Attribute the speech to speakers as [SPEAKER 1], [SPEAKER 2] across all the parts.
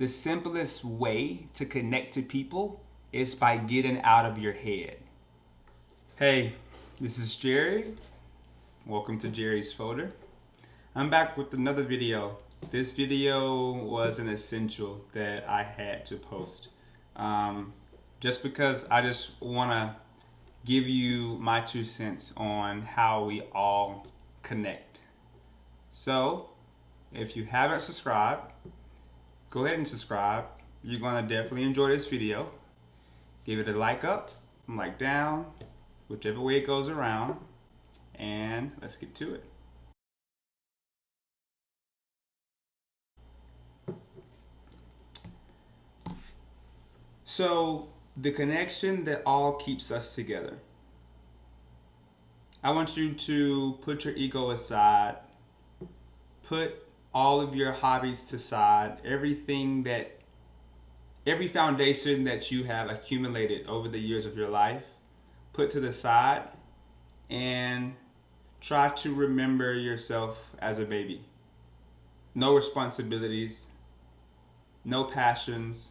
[SPEAKER 1] The simplest way to connect to people is by getting out of your head. Hey, this is Jerry. Welcome to Jerry's Folder. I'm back with another video. This video was an essential that I had to post. Just because I just want to give you my 2 cents on how we all connect. So, if you haven't subscribed, go ahead and subscribe. You're going to definitely enjoy this video. Give it a like up, like down, whichever way it goes around, and let's get to it. So, the connection that all keeps us together. I want you to put your ego aside, put all of your hobbies to side, every foundation that you have accumulated over the years of your life, put to the side and try to remember yourself as a baby. No responsibilities, no passions,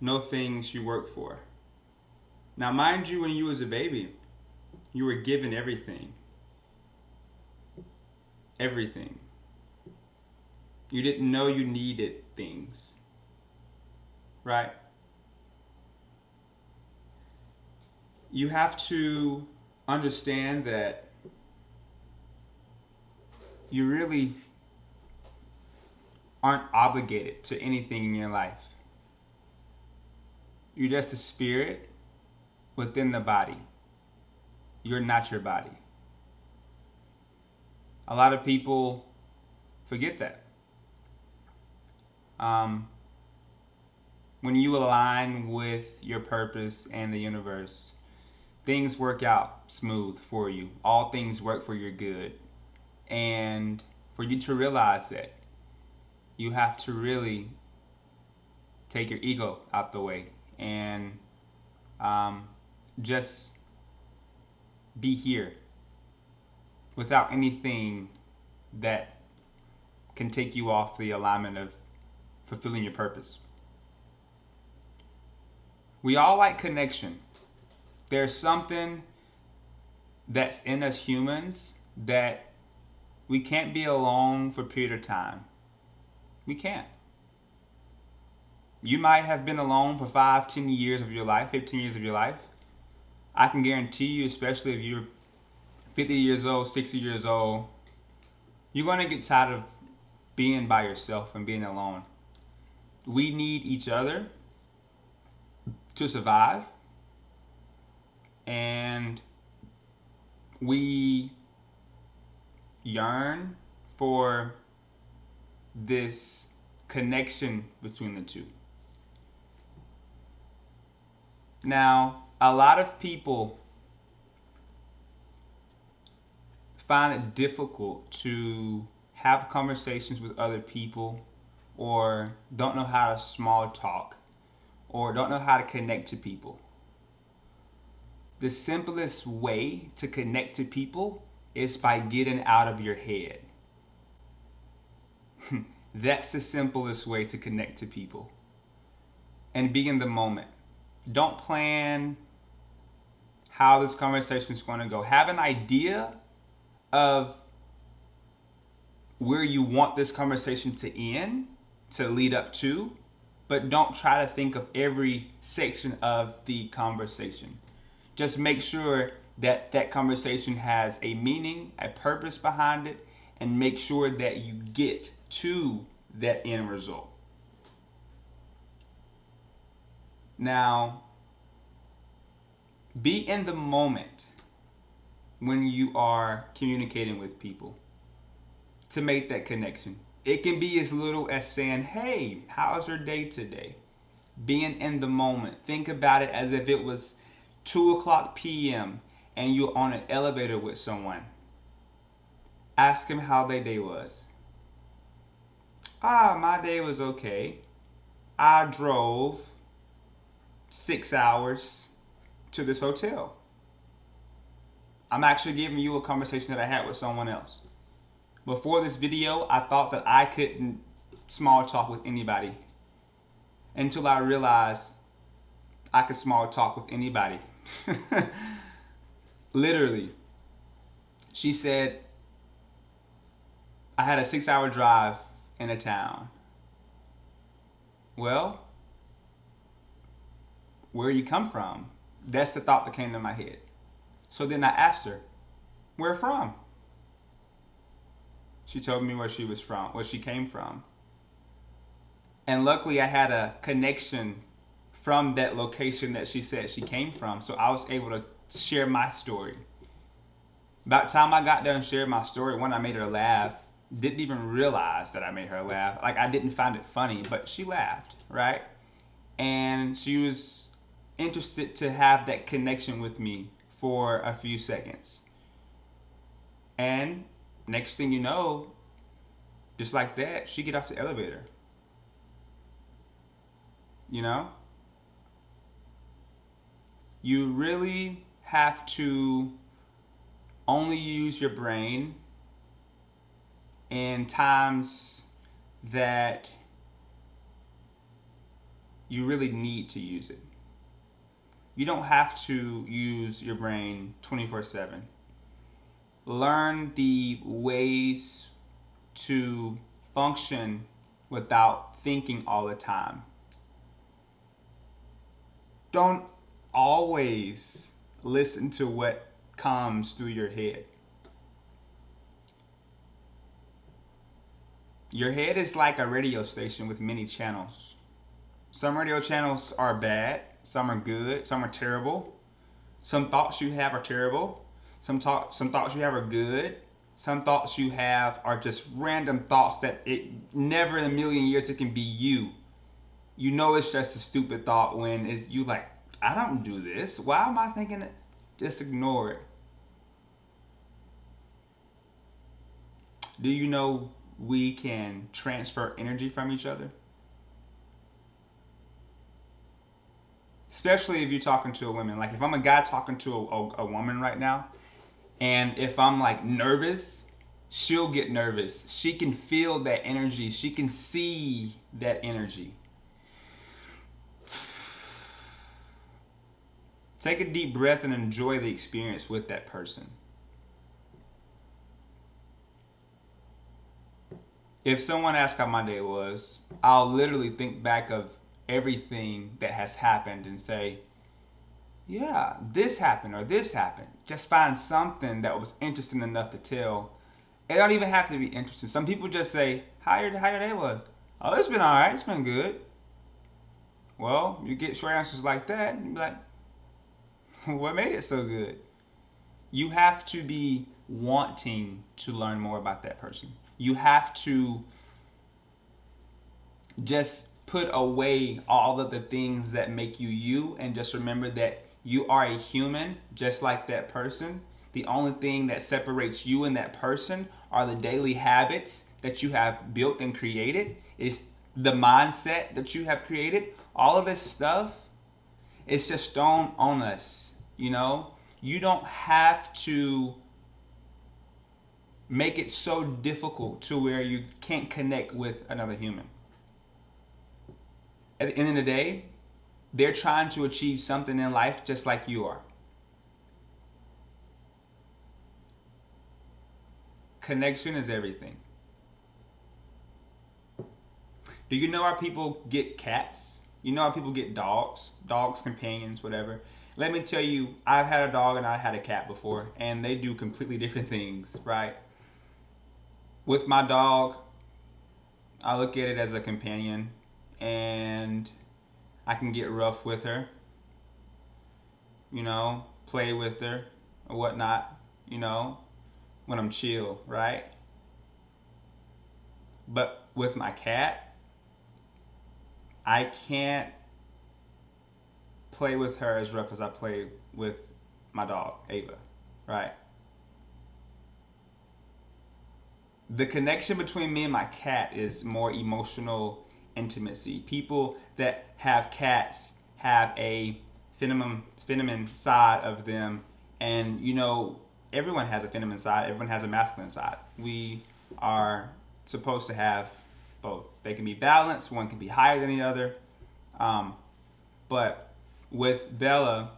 [SPEAKER 1] no things you work for. Now, mind you, when you was a baby, you were given everything. Everything. You didn't know you needed things, right? You have to understand that you really aren't obligated to anything in your life. You're just a spirit within the body. You're not your body. A lot of people forget that. When you align with your purpose and the universe, things work out smooth for you. All things work for your good. And for you to realize that, you have to really take your ego out the way and just be here without anything that can take you off the alignment of fulfilling your purpose. We all like connection. There's something that's in us humans that we can't be alone for a period of time. We can't. You might have been alone for 5, 10 years of your life, 15 years of your life. I can guarantee you, especially if you're 50 years old, 60 years old, you're going to get tired of being by yourself and being alone. We need each other to survive, and we yearn for this connection between the two. Now, a lot of people find it difficult to have conversations with other people, or don't know how to small talk, or don't know how to connect to people. The simplest way to connect to people is by getting out of your head. That's the simplest way to connect to people. And be in the moment. Don't plan how this conversation is going to go. Have an idea of where you want this conversation to end, to lead up to, but don't try to think of every section of the conversation. Just make sure that that conversation has a meaning, a purpose behind it, and make sure that you get to that end result. Now, be in the moment when you are communicating with people to make that connection. It can be as little as saying, hey, how's your day today? Being in the moment. Think about it as if it was 2:00 p.m. and you're on an elevator with someone. Ask them how their day was. My day was okay. I drove 6 hours to this hotel. I'm actually giving you a conversation that I had with someone else. Before this video, I thought that I couldn't small talk with anybody until I realized I could small talk with anybody. Literally. She said, I had a 6-hour drive in a town. Well, where you come from? That's the thought that came to my head. So then I asked her, where from? She told me where she was from, where she came from. And luckily I had a connection from that location that she said she came from. So I was able to share my story. About the time I got there and shared my story, when I made her laugh, didn't even realize that I made her laugh. Like, I didn't find it funny, but she laughed, right? And she was interested to have that connection with me for a few seconds. And next thing you know, just like that, she get off the elevator. You know? You really have to only use your brain in times that you really need to use it. You don't have to use your brain 24/7. Learn the ways to function without thinking all the time. Don't always listen to what comes through your head. Your head is like a radio station with many channels. Some radio channels are bad, some are good, some are terrible. Some thoughts you have are terrible. Some thoughts you have are good. Some thoughts you have are just random thoughts that it never in a million years it can be you. You know it's just a stupid thought when it's you like, I don't do this. Why am I thinking it? Just ignore it. Do you know we can transfer energy from each other? Especially if you're talking to a woman. Like if I'm a guy talking to a woman right now, and if I'm like nervous, she'll get nervous. She can feel that energy. She can see that energy. Take a deep breath and enjoy the experience with that person. If someone asks how my day was, I'll literally think back of everything that has happened and say, yeah, this happened or this happened. Just find something that was interesting enough to tell. It don't even have to be interesting. Some people just say, how your day was? Oh, it's been all right. It's been good. Well, you get short answers like that, and you be like, what made it so good? You have to be wanting to learn more about that person. You have to just put away all of the things that make you you and just remember that you are a human just like that person. The only thing that separates you and that person are the daily habits that you have built and created. Is the mindset that you have created. All of this stuff is just thrown on us, you know? You don't have to make it so difficult to where you can't connect with another human. At the end of the day, they're trying to achieve something in life just like you are. Connection is everything. Do you know how people get cats? You know how people get dogs? Dogs, companions, whatever. Let me tell you, I've had a dog and I had a cat before, and they do completely different things, right? With my dog, I look at it as a companion, and I can get rough with her, you know, play with her or whatnot, you know, when I'm chill, right? But with my cat, I can't play with her as rough as I play with my dog, Ava, right? The connection between me and my cat is more emotional intimacy. People that have cats have a feminine side of them, and you know, everyone has a feminine side, everyone has a masculine side. We are supposed to have both. They can be balanced. One can be higher than the other. But with Bella,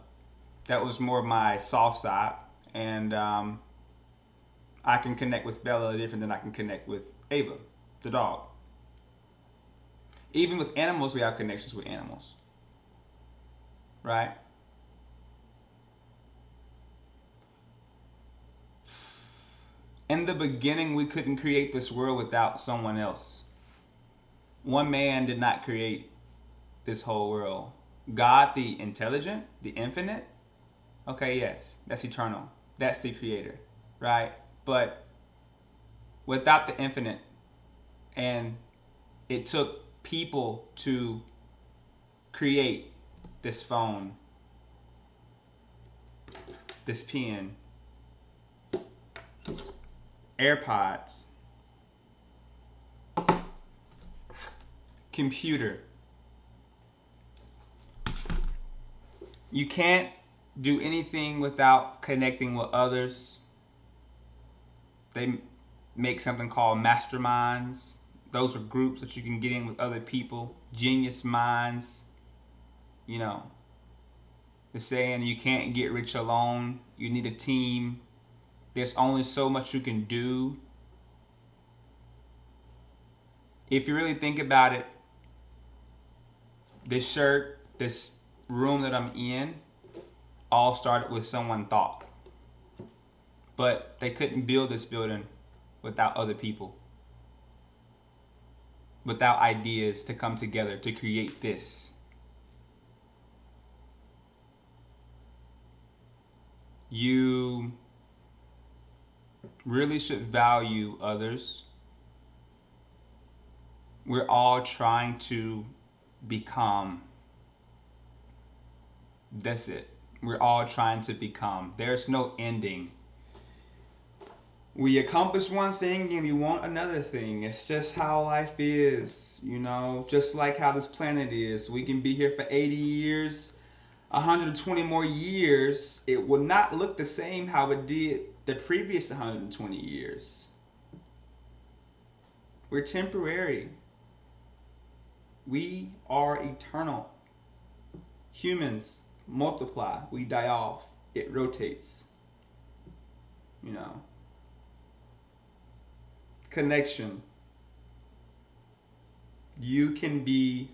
[SPEAKER 1] that was more my soft side. And I can connect with Bella different than I can connect with Ava, the dog. Even with animals, we have connections with animals. Right? In the beginning, we couldn't create this world without someone else. One man did not create this whole world. God, the intelligent, the infinite, okay, yes, that's eternal. That's the creator, right? But without the infinite, and it took people to create this phone, this pen, AirPods, computer. You can't do anything without connecting with others. They make something called masterminds. Those are groups that you can get in with other people. Genius minds. You know, the saying, you can't get rich alone. You need a team. There's only so much you can do. If you really think about it, this shirt, this room that I'm in, all started with someone thought. But they couldn't build this building without other people. Without ideas to come together to create this. You really should value others. We're all trying to become. That's it. We're all trying to become. There's no ending. We accomplish one thing and we want another thing. It's just how life is, you know, just like how this planet is. We can be here for 80 years, 120 more years. It will not look the same how it did the previous 120 years. We're temporary. We are eternal. Humans multiply. We die off. It rotates. You know. Connection. You can be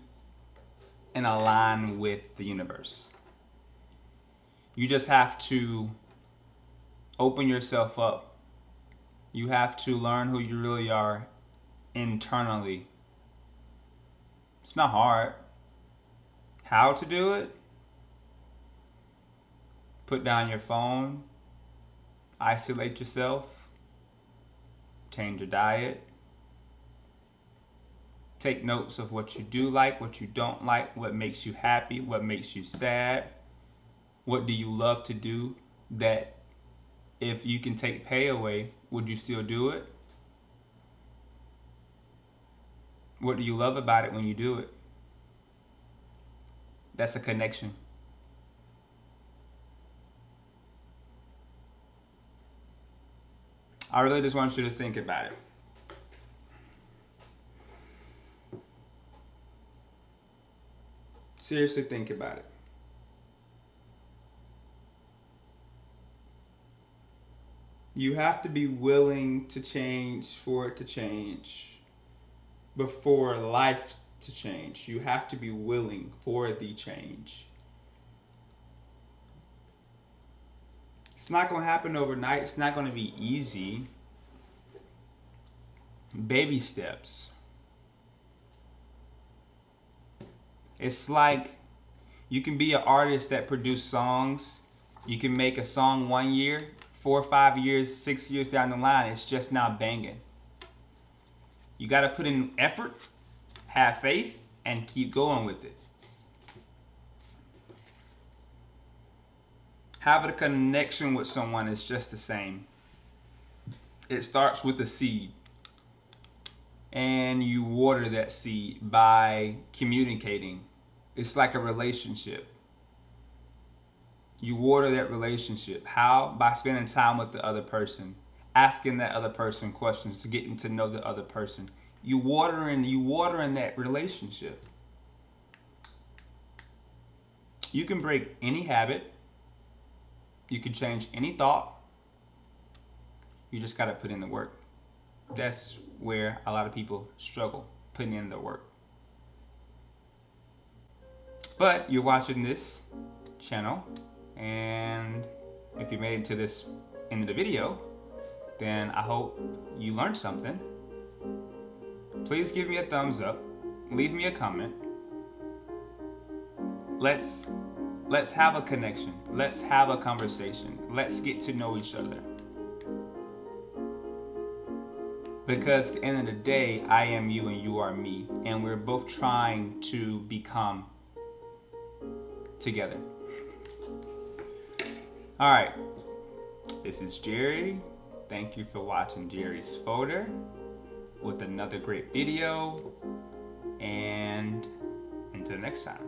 [SPEAKER 1] in a line with the universe. You just have to open yourself up. You have to learn who you really are internally. It's not hard. How to do it? Put down your phone. Isolate yourself. Change your diet. Take notes of what you do like, what you don't like, what makes you happy, what makes you sad. What do you love to do that if you can take pay away, would you still do it? What do you love about it when you do it? That's a connection. I really just want you to think about it. Seriously think about it. You have to be willing to change for it to change. Before life to change, you have to be willing for the change. It's not going to happen overnight. It's not going to be easy. Baby steps. It's like you can be an artist that produces songs. You can make a song 1 year, 4 or 5 years, 6 years down the line, it's just not banging. You got to put in effort, have faith, and keep going with it. Having a connection with someone is just the same. It starts with a seed. And you water that seed by communicating. It's like a relationship. You water that relationship. How? By spending time with the other person. Asking that other person questions, getting to know the other person. You watering that relationship. You can break any habit. You can change any thought. You just got to put in the work. That's where a lot of people struggle, putting in the work. But you're watching this channel, and if you made it to this end of the video, then I hope you learned something. Please give me a thumbs up, leave me a comment. Let's have a connection. Let's have a conversation. Let's get to know each other. Because at the end of the day, I am you and you are me, and we're both trying to become together. All right, this is Jerry. Thank you for watching Jerry's Folder with another great video, and until next time.